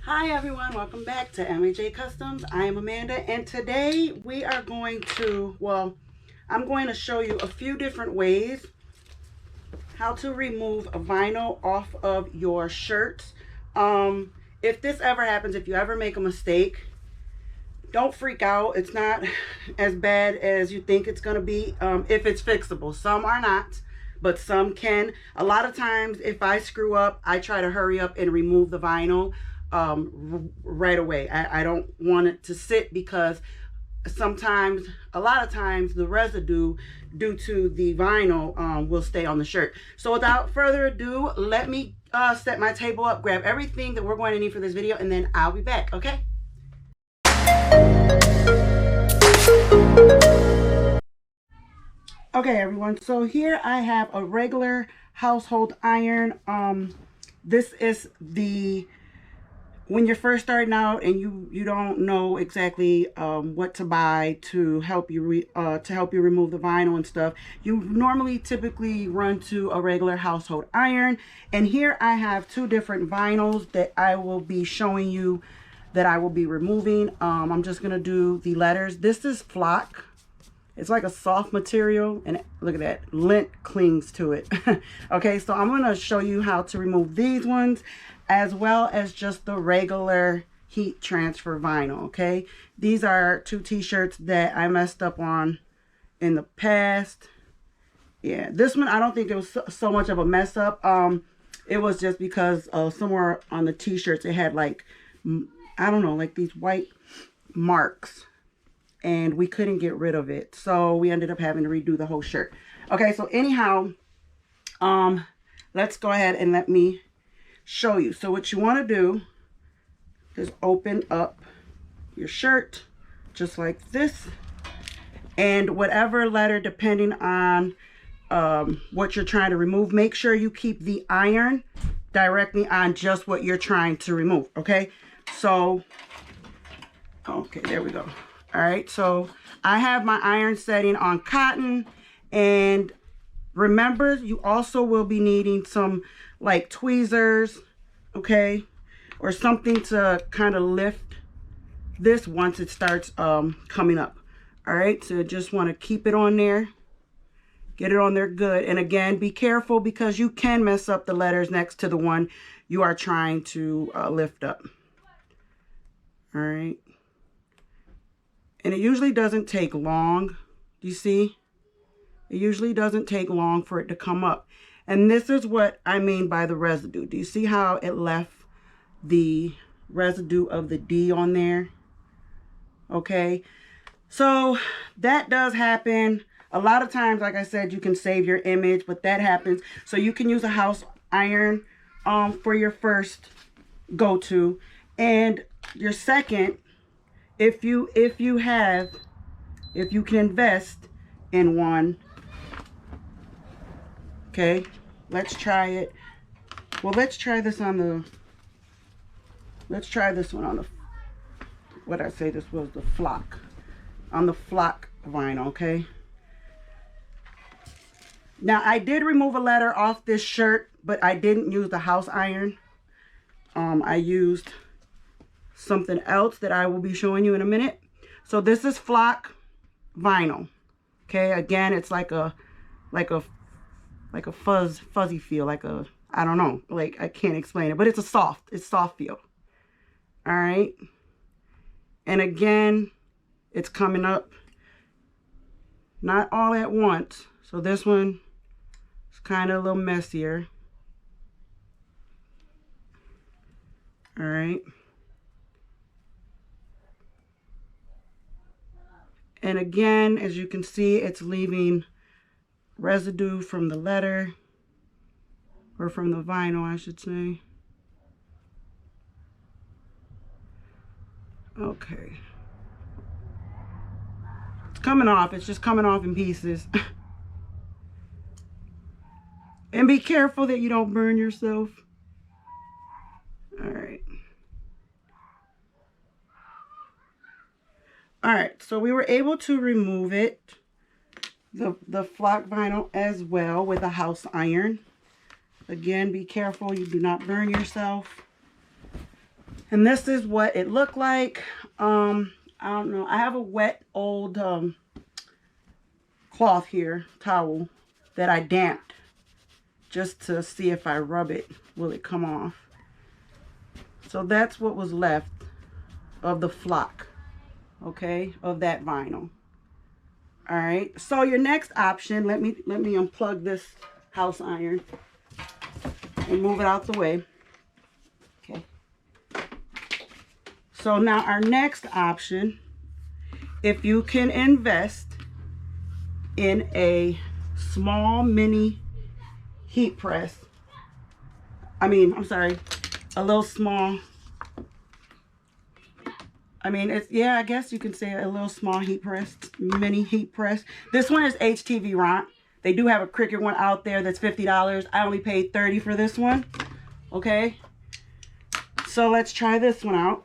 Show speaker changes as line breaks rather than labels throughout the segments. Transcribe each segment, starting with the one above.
Hi everyone, welcome back to M.A.J. Customs. I am Amanda, and today we are going to, I'm going to show you a few different ways how to remove a vinyl off of your shirts. If this ever happens, if you ever make a mistake, don't freak out. It's not as bad as you think it's going to be if it's fixable. Some are not, but some can. A lot of times if I screw up, I try to hurry up and remove the vinyl right away. I don't want it to sit because sometimes, a lot of times, the residue due to the vinyl will stay on the shirt. So without further ado, let me set my table up, grab everything that we're going to need for this video, and then I'll be back, okay? Okay everyone, so here I have a regular household iron. This is the when you're first starting out and you don't know exactly what to buy to help you remove the vinyl and stuff, you normally typically run to a regular household iron. And here I have two different vinyls that I will be showing you that I will be removing. I'm just gonna do the letters. This is flock. It's like a soft material, and look at that, lint clings to it. Okay, so I'm going to show you how to remove these ones as well as just the regular heat transfer vinyl. Okay, these are two t-shirts that I messed up on in the past. Yeah, this one I don't think it was so much of a mess up. It was just because somewhere on the t-shirts it had like, I don't know, like these white marks, and we couldn't get rid of it, so we ended up having to redo the whole shirt. Okay, so anyhow, let's go ahead and let me show you. So what you want to do is open up your shirt just like this, and whatever letter, depending on what you're trying to remove, make sure you keep the iron directly on just what you're trying to remove. Okay, so okay, there we go. All right, so I have my iron setting on cotton, and remember, you also will be needing some like tweezers, okay, or something to kind of lift this once it starts coming up. All right, so just want to keep it on there, get it on there good. And again, be careful because you can mess up the letters next to the one you are trying to lift up. All right. And it usually doesn't take long. Do you see? It usually doesn't take long for it to come up. And this is what I mean by the residue. Do you see how it left the residue of the D on there? Okay. So that does happen. A lot of times, like I said, you can save your image, but that happens. So you can use a house iron for your first go-to. And your second, if you can invest in one. Okay, let's try it. Well, let's try this one on the, what I say this was, the flock, on the flock vinyl. Okay, now I did remove a letter off this shirt, but I didn't use the house iron. I used something else that I will be showing you in a minute. So this is flock vinyl. Okay, again, it's like a fuzzy feel, like a, I don't know, like I can't explain it, but it's soft feel. All right, and again, it's coming up not all at once, so this one is kind of a little messier. All right. And again, as you can see, it's leaving residue from the letter, or from the vinyl, I should say. Okay. It's coming off. It's just coming off in pieces. And be careful that you don't burn yourself. All right. All right, so we were able to remove it, the flock vinyl, as well with a house iron. Again, be careful you do not burn yourself. And this is what it looked like. I don't know. I have a wet old cloth here, towel, that I damped just to see if I rub it, will it come off. So that's what was left of the flock, okay, of that vinyl. All right, so your next option, let me unplug this house iron and move it out the way. Okay. So now our next option, if you can invest in a small mini heat press, I'm sorry, a little small, it's, yeah, I guess you can say a little small heat press, mini heat press. This one is HTV Ront. They do have a Cricut one out there that's $50. I only paid $30 for this one. Okay. So let's try this one out.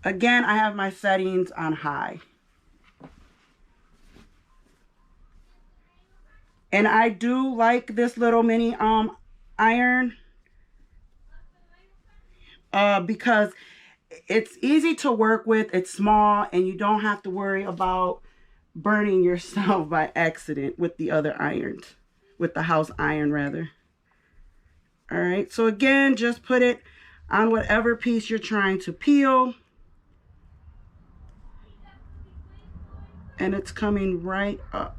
Again, I have my settings on high. And I do like this little mini iron because it's easy to work with, it's small, and you don't have to worry about burning yourself by accident with the other irons, with the house iron rather. All right, so again, just put it on whatever piece you're trying to peel. And it's coming right up.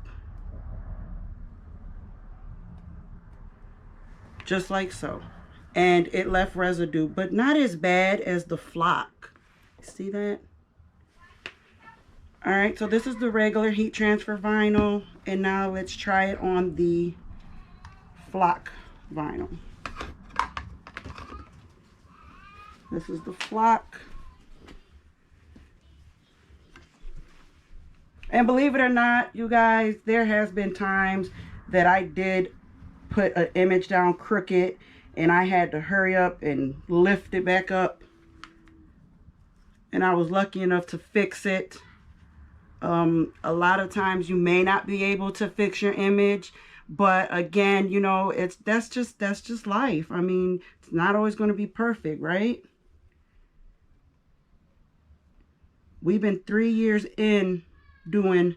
Just like so. And it left residue, but not as bad as the flock. See that? All right, so this is the regular heat transfer vinyl. And now let's try it on the flock vinyl. This is the flock. And believe it or not, you guys, there has been times that I did put an image down crooked and I had to hurry up and lift it back up. And I was lucky enough to fix it. A lot of times you may not be able to fix your image, but again, you know, that's just life. I mean, it's not always going to be perfect, right? We've been 3 years in doing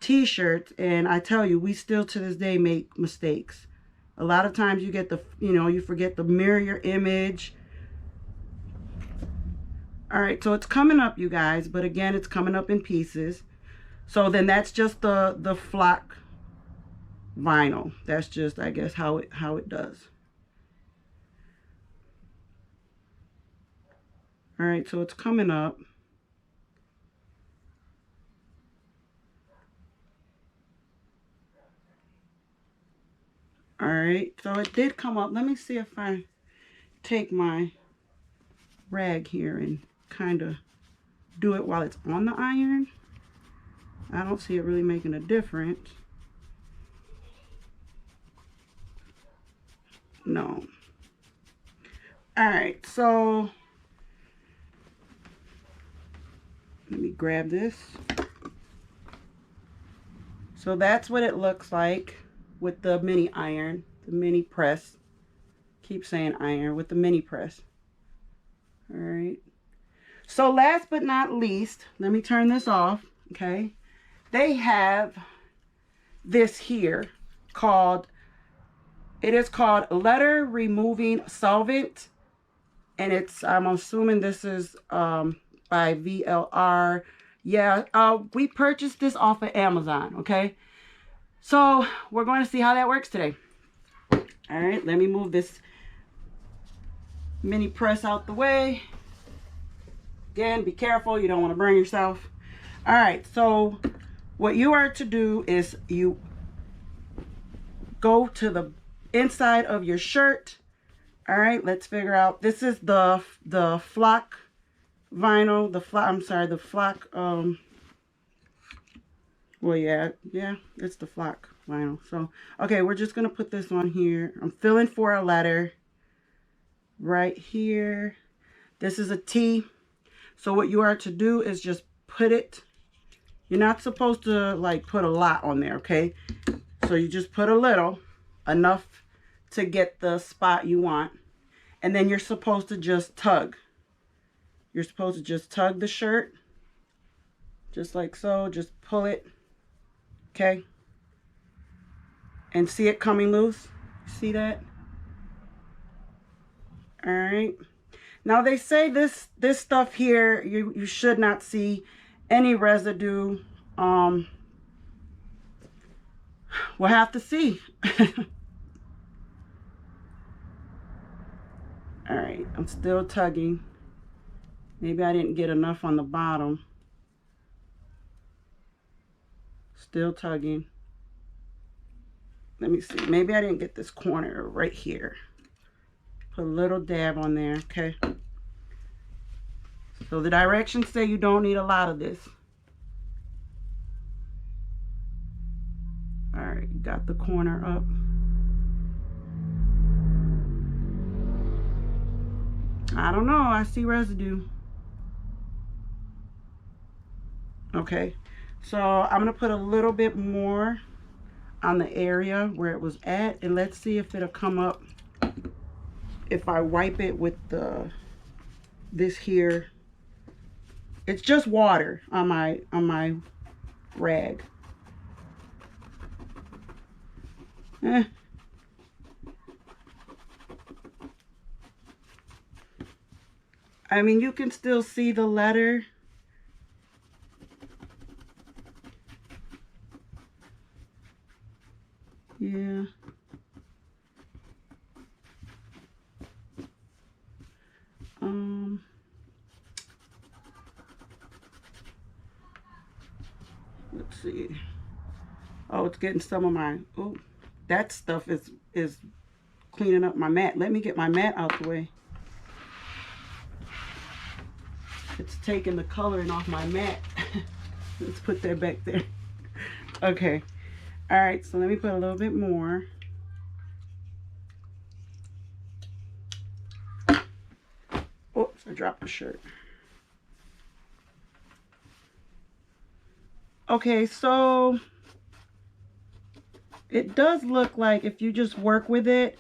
t-shirts, and I tell you, we still to this day make mistakes. A lot of times you get the, you forget to mirror your image. All right, so it's coming up, you guys, but again, it's coming up in pieces. So then that's just the flock vinyl. That's just, I guess, how it does. All right, so it's coming up. All right, so it did come up. Let me see if I take my rag here and kind of do it while it's on the iron. I don't see it really making a difference. No. All right, so let me grab this. So that's what it looks like with the mini iron, the mini press. Keep saying iron, with the mini press. All right. So last but not least, let me turn this off, okay? They have this here called, it is called Letter Removing Solvent. And it's, I'm assuming this is by VLR. Yeah, we purchased this off of Amazon, okay? So we're going to see how that works today. All right, let me move this mini press out the way. Again, be careful, you don't want to burn yourself. All right, so what you are to do is you go to the inside of your shirt. All right, let's figure out, this is the flock vinyl, the flock, well, yeah, it's the flock vinyl. So, okay, we're just going to put this on here. I'm filling for a letter right here. This is a T. So what you are to do is just put it. You're not supposed to, like, put a lot on there, okay? So you just put a little, enough to get the spot you want. And then you're supposed to just tug. You're supposed to just tug the shirt, just like so. Just pull it, okay? And see it coming loose? See that? All right. Now they say this stuff here, you should not see any residue. We'll have to see. All right, I'm still tugging. Maybe I didn't get enough on the bottom. Still tugging. Let me see. Maybe I didn't get this corner right here. Put a little dab on there, okay? So the directions say you don't need a lot of this. All right, got the corner up. I don't know, I see residue. Okay, so I'm gonna put a little bit more on the area where it was at, and let's see if it'll come up if I wipe it with this here. It's just water on my rag. I mean, you can still see the letter. Yeah. Let's see. Oh, it's getting some of my, oh, that stuff is cleaning up my mat. Let me get my mat out the way. It's taking the coloring off my mat. Let's put that back there. Okay. All right, so let me put a little bit more. Oops, I dropped the shirt. Okay, so it does look like if you just work with it,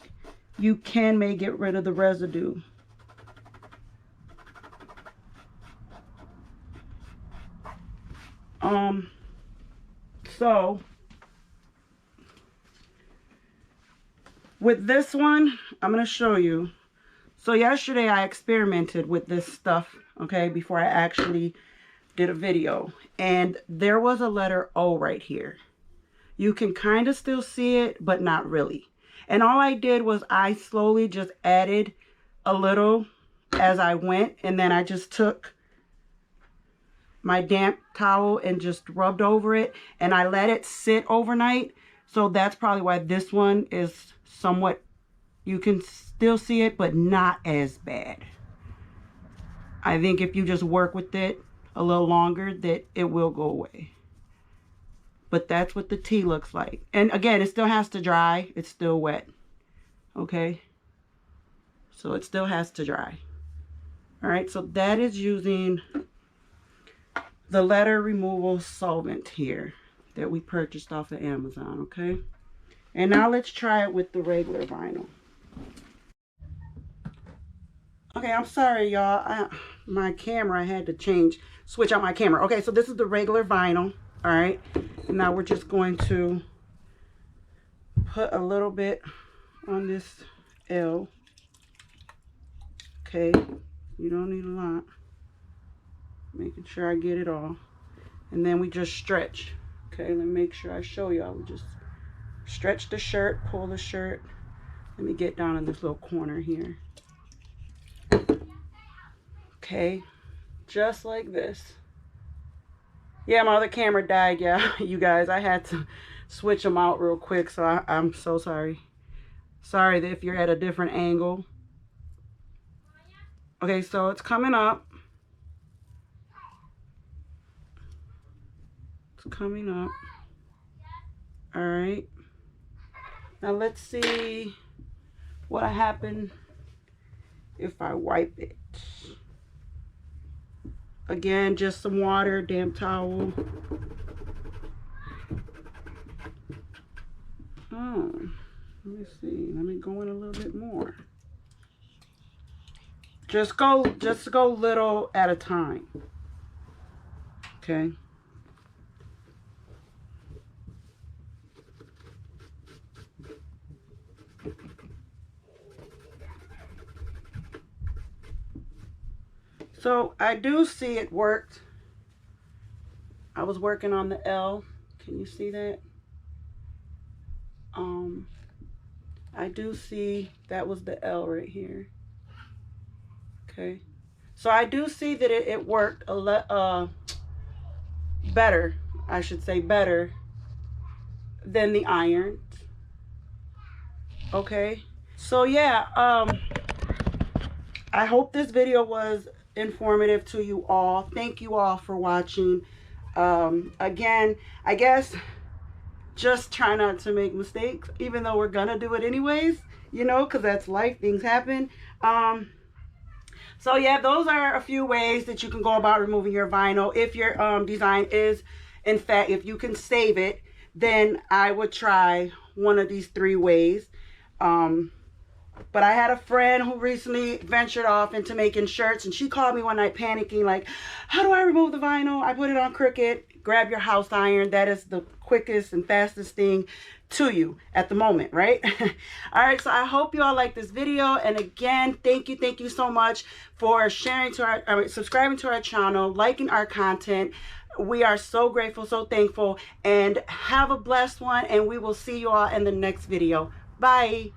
you may get rid of the residue. So with this one, I'm going to show you. So yesterday I experimented with this stuff, okay, before I actually did a video. And there was a letter O right here. You can kind of still see it, but not really. And all I did was I slowly just added a little as I went. And then I just took my damp towel and just rubbed over it, and I let it sit overnight. So that's probably why this one is somewhat, you can still see it, but not as bad. I think if you just work with it a little longer, that it will go away. But that's what the tea looks like. And again, it still has to dry. It's still wet. Okay, so it still has to dry. All right, so that is using the letter removal solvent here that we purchased off of Amazon, okay? And now let's try it with the regular vinyl. Okay, I'm sorry, y'all. My camera, I had to switch out my camera. Okay, so this is the regular vinyl, all right? And now we're just going to put a little bit on this L. Okay, you don't need a lot. Making sure I get it all. And then we just stretch. Okay, let me make sure I show y'all. We just stretch the shirt, pull the shirt. Let me get down in this little corner here. Okay, just like this. Yeah, my other camera died, yeah, you guys. I had to switch them out real quick, so I'm so sorry. Sorry that if you're at a different angle. Okay, so it's coming up. It's coming up. All right. Now let's see what happened if I wipe it. Again, just some water, damp towel. Oh. Let me see. Let me go in a little bit more. Just go little at a time. Okay. So I do see it worked. I was working on the L. Can you see that? I do see that was the L right here. Okay. So I do see that it worked a lot better, I should say better than the iron. Okay. So yeah, I hope this video was informative to you all. Thank you all for watching. Again, I guess just try not to make mistakes, even though we're gonna do it anyways, you know, because that's life, things happen. So yeah, those are a few ways that you can go about removing your vinyl. If your design is, in fact, if you can save it, then I would try one of these 3 ways. But I had a friend who recently ventured off into making shirts, and she called me one night panicking, like, how do I remove the vinyl? I put it on Cricut. Grab your house iron. That is the quickest and fastest thing to you at the moment, right? All right, so I hope you all like this video. And again, thank you so much for sharing to our, subscribing to our channel, liking our content. We are so grateful, so thankful, and have a blessed one, and we will see you all in the next video. Bye.